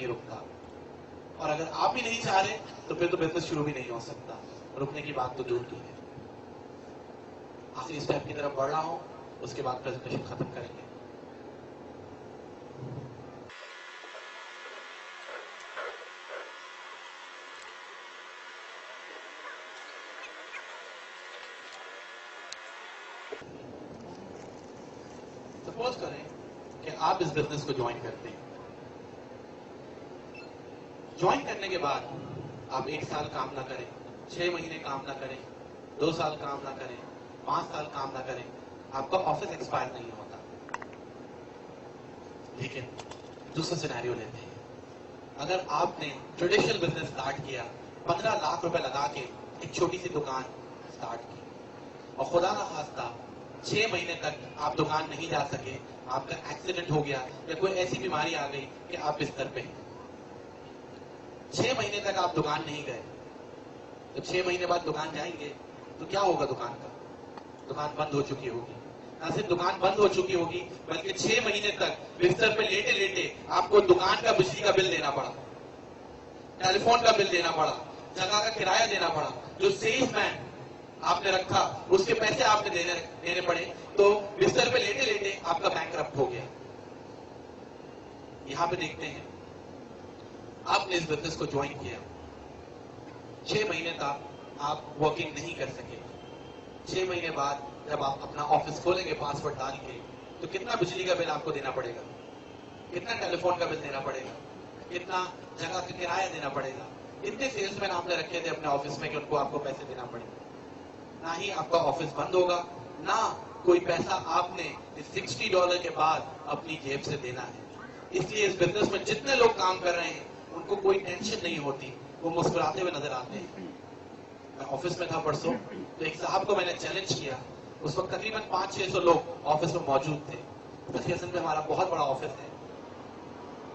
रुकता। और अगर आप भी नहीं चाह रहे तो फिर तो बिजनेस शुरू भी नहीं हो सकता। रुकने की बात तो दूर की है। आखिरी स्टेप की तरफ बढ़ रहा हूं, उसके बाद प्रेजेंटेशन खत्म करेंगे। सपोज करें कि आप इस बिजनेस को ज्वाइन करते हैं। ज्वाइन करने के बाद आप 1 साल काम ना करें, 6 महीने काम ना करें, 2 साल काम ना करें, 5 साल काम ना करें, आपका ऑफिस एक्सपायर नहीं होता। लेकिन दूसरा सिनेरियो लेते हैं। अगर आपने ट्रेडिशनल बिजनेस स्टार्ट किया, 15 लाख रुपए लगा के एक छोटी सी दुकान स्टार्ट की, और खुदा ना खास्ता 6 महीने तक आप दुकान नहीं जा सके, आपका एक्सीडेंट हो गया या कोई ऐसी बीमारी आ गई कि आप बिस्तर पे हैं। 6 महीने तक आप दुकान नहीं गए, तो 6 महीने बाद दुकान जाएंगे तो क्या होगा? दुकान का दुकान बंद हो चुकी होगी। ना सिर्फ दुकान बंद हो चुकी होगी, बल्कि 6 महीने तक बिस्तर पे लेटे लेटे आपको दुकान का बिजली का बिल देना पड़ा, टेलीफोन का बिल देना पड़ा, जगह का किराया देना पड़ा, जो सेल्समैन आपने रखा उसके पैसे आपने देने पड़े। तो बिस्तर पे लेटे लेटे आपका बैंकरप्ट हो गया। यहां पे देखते हैं, आपने इस बिजनेस को ज्वाइन किया, 6 महीने तक आप वर्किंग नहीं कर सके। 6 महीने बाद जब आप अपना ऑफिस खोलेंगे पासवर्ड डाल के, तो कितना बिजली का बिल आपको देना पड़ेगा, कितना टेलीफोन का बिल देना पड़ेगा, कितना जगह का किराया देना पड़ेगा। इतने सेल्समैन आपने रखे थे अपने ऑफिस में कि उनको आपको पैसे देना पड़ेगा। ना ही आपका ऑफिस बंद होगा, ना कोई पैसा आपने इस $60 के बाद अपनी जेब से देना है। इसलिए इस बिजनेस में जितने लोग काम कर रहे हैं उनको कोई टेंशन नहीं होती, वो मुस्कुराते हुए नजर आते हैं। मैं ऑफिस में था परसों, तो एक साहब को मैंने चैलेंज किया। उस वक्त तकरीबन 500-600 लोग ऑफिस में मौजूद थे। एसोसिएशन में हमारा बहुत बड़ा ऑफिस है।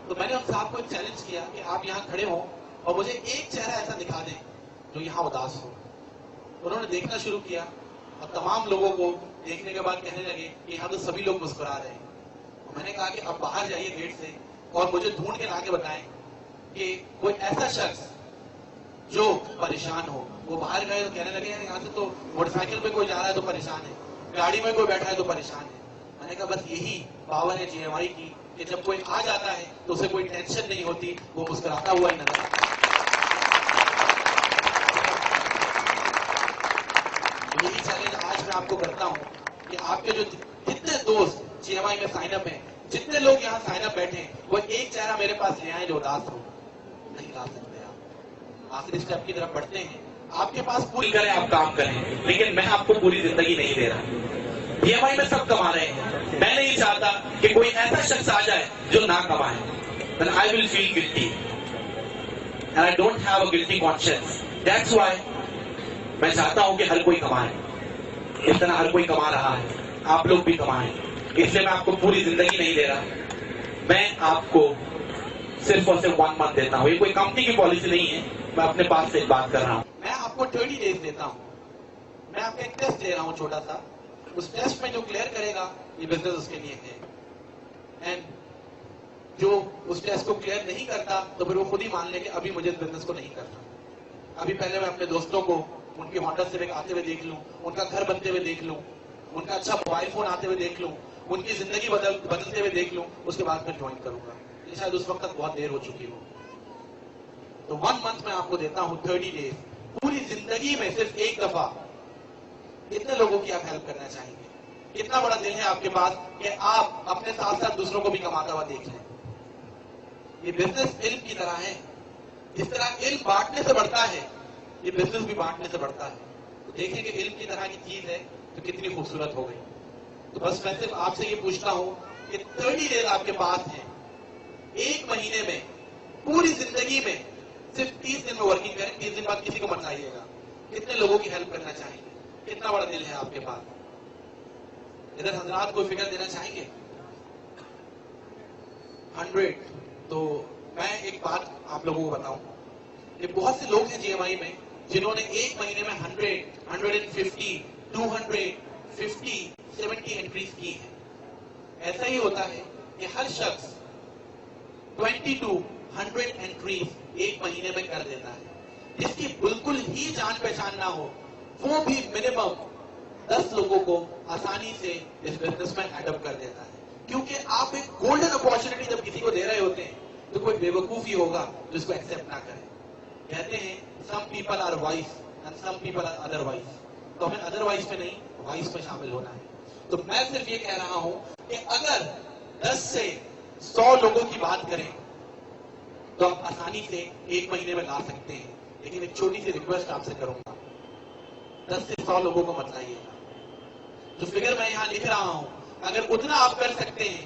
तो मैंने उन साहब को चैलेंज किया कि आप यहाँ खड़े हो और मुझे एक चेहरा ऐसा दिखा दें जो यहाँ उदास हो। उन्होंने देखना शुरू किया और तमाम लोगों को देखने के बाद कहने लगे कि यहाँ तो सभी लोग मुस्कुरा रहे हैं। और मैंने कहा कि अब बाहर जाइए गेट से और मुझे ढूंढ के लाके बताएं कि कोई ऐसा शख्स जो परेशान हो। वो बाहर गए तो कहने लगे यहाँ से तो मोटरसाइकिल पे कोई जा रहा है तो परेशान है, गाड़ी में कोई बैठा है तो परेशान है। मैंने कहा बस यही पावर है GMI की कि जब कोई आ जाता है तो उसे कोई टेंशन नहीं होती, वो मुस्कुराता हुआ ही नजर आता है। यही चैलेंज आज मैं आपको करता हूं कि आपके जो जितने दोस्त GMI में साइन अप हैं, जितने लोग यहाँ साइन अप बैठे हैं, वो एक चेहरा मेरे पास ले आए जो उदास हो। नहीं ला सकते आप। आखिरी स्टेप की तरफ बढ़ते हैं। आपके पास पूरी करें, आप काम करें, लेकिन मैं आपको पूरी जिंदगी नहीं दे रहा। GMI में सब कमा रहे हैं, मैं नहीं चाहता कि कोई ऐसा शख्स आ जाए जो ना कमाए। Then I will feel guilty and I don't have a guilty conscience. That's why मैं चाहता हूं कि हर कोई कमाए। इस तरह हर कोई कमा रहा है, आप लोग भी कमाएं। इसलिए मैं आपको पूरी जिंदगी नहीं दे रहा, मैं आपको सिर्फ और सिर्फ 1 मंथ देता हूं। ये कोई कंपनी की पॉलिसी नहीं है, मैं अपने पास से बात कर रहा हूं। मैं आपको 30 डेज देता हूं। मैं आपका एक टेस्ट दे रहा हूं छोटा सा। उस टेस्ट में जो क्लियर करेगा ये बिजनेस उसके लिए है। एंड जो उस टेस्ट को क्लियर नहीं करता तो फिर वो खुद ही मान ले कि अभी मुझे इस बिजनेस को नहीं करना। अभी पहले मैं अपने दोस्तों को उनकी होंडा सिविक आते हुए देख लूं, उनका घर बनते हुए देख लूं, उनका अच्छा मोबाइल फोन आते हुए देख लूं, उनकी जिंदगी बदलते हुए देख लूं, उसके बाद मैं ज्वाइन करूंगा। ये शायद उस वक्त तक बहुत देर हो चुकी हो। तो 1 मंथ मैं आपको देता हूं, 30 डेज। पूरी जिंदगी में सिर्फ एक दफा कितने लोगों की आप हेल्प करना चाहेंगे? कितना बड़ा दिल है आपके पास कि आप अपने साथ साथ दूसरों को भी कमाता हुआ देख लें? ये बिजनेस इल्म की तरह है। जिस तरह इल्म बांटने से बढ़ता है, ये बिजनेस भी बांटने से बढ़ता है। तो देखिए कि इल्म की तरह की चीज है तो कितनी खूबसूरत हो गई। तो बस मैं सिर्फ आपसे ये पूछता हूं कि 30 डेज आपके पास है। 1 महीने में, पूरी जिंदगी में सिर्फ 30 दिन में वर्किंग करें। 30 दिन बाद किसी को मत लाइएगा। कितने लोगों की हेल्प करना चाहेंगे? कितना बड़ा दिल है आपके पास? इधर हजरात कोई फिगर देना चाहेंगे? 100। तो मैं एक बात आप लोगों को बताऊं कि बहुत से लोग हैं GMI में जिन्होंने 1 महीने में 100, 150, 200, 50, 70 एंट्रीज की है। ऐसा ही होता है कि हर शख्स 22 100 एंट्रीज एक महीने में कर देता है। जिसकी बिल्कुल ही जान पहचान ना हो, वो भी मिनिमम 10 लोगों को आसानी से इस बिजनेस में एडप्ट कर देता है। क्योंकि आप एक गोल्डन अपॉर्चुनिटी जब किसी को दे रहे होते हैं, तो कोई बेवकूफ ही होगा जो इसको एक्सेप्ट ना करे। कहते हैं some people are wise and some people are otherwise, तो हमें अदरवाइज में नहीं, वाइज में शामिल होना है। तो मैं सिर्फ ये कह रहा हूं कि अगर 10 से 100 लोगों की बात करें तो आप आसानी से एक महीने में ला सकते हैं। लेकिन एक छोटी सी रिक्वेस्ट आपसे करूंगा, 10 से 100 लोगों को मत लाइएगा। जो फिगर मैं यहां लिख रहा हूं, अगर उतना आप कर सकते हैं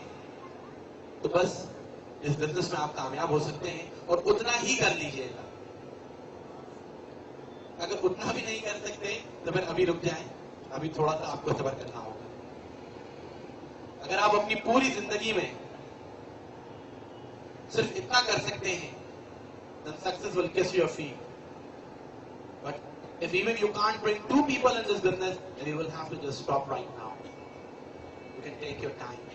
तो बस इस बिजनेस में आप कामयाब हो सकते हैं, और उतना ही कर लीजिएगा। अगर उतना भी नहीं कर सकते तो फिर अभी रुक जाएं, अभी थोड़ा सा आपको सब्र करना होगा। अगर आप अपनी पूरी जिंदगी में सिर्फ इतना कर सकते हैं, then success will kiss your feet. But if even you can't bring 2 people in this business, then you will have to just stop right now. You can take your time.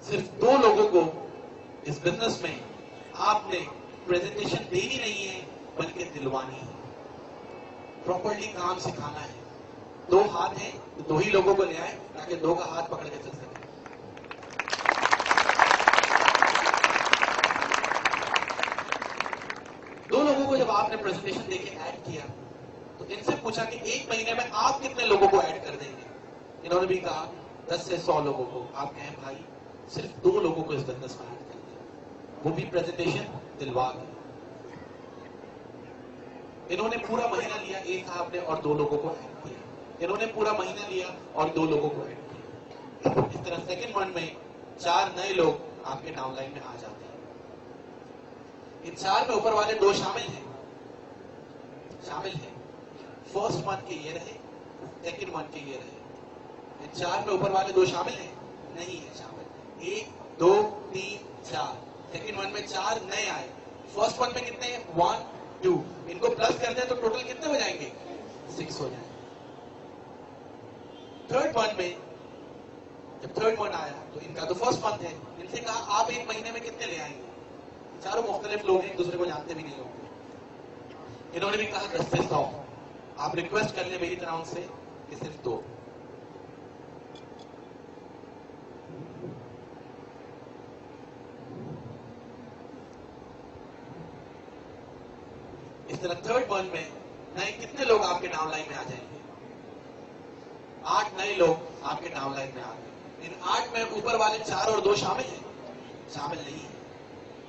सिर्फ 2 लोगों को इस बिजनेस में आपने presentation देनी नहीं है, बल्कि दिलवानी है। प्रॉपर्ली काम सिखाना है। 2 हाथ हैं तो 2 ही लोगों को ले आए, ताकि 2 का हाथ पकड़ के चल सके। लोगों को जब आपने प्रेजेंटेशन देके ऐड किया, तो इनसे पूछा कि एक महीने में आप कितने लोगों को ऐड कर देंगे। इन्होंने भी कहा 10 से 100 लोगों को। आप कहें भाई सिर्फ 2 लोगों को इस बिजनेस में ऐड कर दें, वो भी प्रेजेंटेशन दिलवा के। इन्होंने पूरा महीना लिया, एक साहब ने, और 2 लोगों को ऐड किया। इन्होंने पूरा महीना लिया और 2 लोगों को ऐड किया। इस तरह सेकेंड मंथ में 4 नए लोग आपके डाउनलाइन में आ जाते हैं। इन 4 में ऊपर वाले 2 शामिल हैं। फर्स्ट मंथ के ये रहे, सेकेंड मंथ के ये रहे। इन 4 में ऊपर वाले 2 शामिल हैं? नहीं है शामिल। 1 2 3 4, सेकेंड मंथ में 4 नए आए। फर्स्ट मंथ में कितने हैं? 1 2। इनको प्लस कर दें तो टोटल कितने हो जाएंगे? 6 हो जाएंगे। थर्ड मंथ में जब थर्ड मंथ आया तो इनका तो फर्स्ट मंथ है, इनसे कहा आप एक महीने में कितने ले आएंगे? चारों मुख्तलिफ लोग हैं, एक दूसरे को जानते भी नहीं होंगे। इन्होंने भी कहा 10 से 100। आप रिक्वेस्ट कर ले मेरी तरह उनसे कि सिर्फ 2। इस तरह थर्ड मंथ में नए कितने लोग आपके डाउनलाइन में आ जाएंगे? 8 नए लोग आपके डाउनलाइन में आ गए। इन 8 में ऊपर वाले 4 और 2 शामिल हैं? शामिल नहीं है।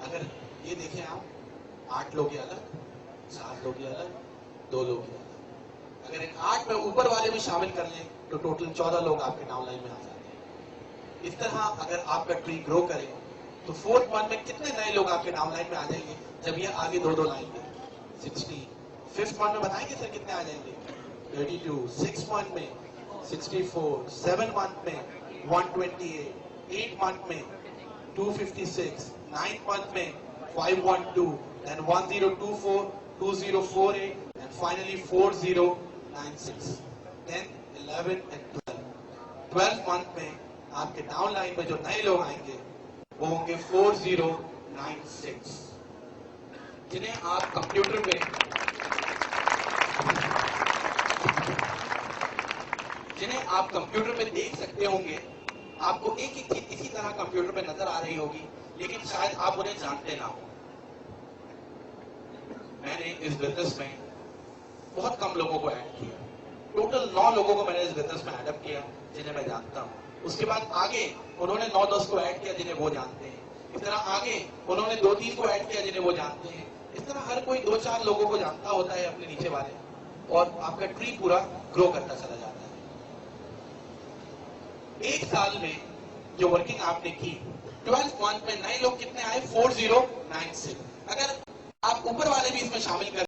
अगर ये देखें आप, 8 लोग ये अलग, 4 लोग ये अलग, 2 लोग ये अलग। अगर इन 8 में ऊपर वाले भी शामिल कर लें तो टोटल 14 लोग आपके डाउनलाइन में आ जाते हैं। इस तरह अगर आपका ट्री ग्रो करे तो फोर्थ मंथ में कितने नए लोग आपके डाउनलाइन में आ जाएंगे? जब ये आगे 2-2 लाएंगे 60। फिफ्थ मंथ में बताएंगे सर कितने आ जाएंगे? 32। सिक्स मंथ में 64। 7 मंथ में 128। 8 मंथ में 256। 9 month में 512, then 1024, 2048, and finally 4096. Then 11 and 12. 12 month में आपके डाउनलाइन में जो नए लोग आएंगे वो होंगे 4096, जिन्हें आप कंप्यूटर में देख सकते होंगे। आपको एक एक चीज इसी तरह कंप्यूटर पे नजर आ रही होगी, लेकिन शायद आप उन्हें जानते ना हो। मैंने इस बिजनेस में बहुत कम लोगों को ऐड किया। टोटल 9 लोगों को मैंने इस बिजनेस में एडप्ट किया जिन्हें मैं जानता हूं। उसके बाद आगे उन्होंने 9-10 को ऐड किया जिन्हें वो जानते हैं। इस तरह आगे उन्होंने 2-3 को ऐड किया जिन्हें वो जानते हैं। इस तरह हर कोई 2-4 लोगों को जानता होता है अपने नीचे वाले, और आपका ट्री पूरा ग्रो करता चला जाता है। एक साल में जो वर्किंग आपने की, 12 मंथ में नए लोग कितने आए? 4096। अगर आप ऊपर वाले भी इसमें शामिल कर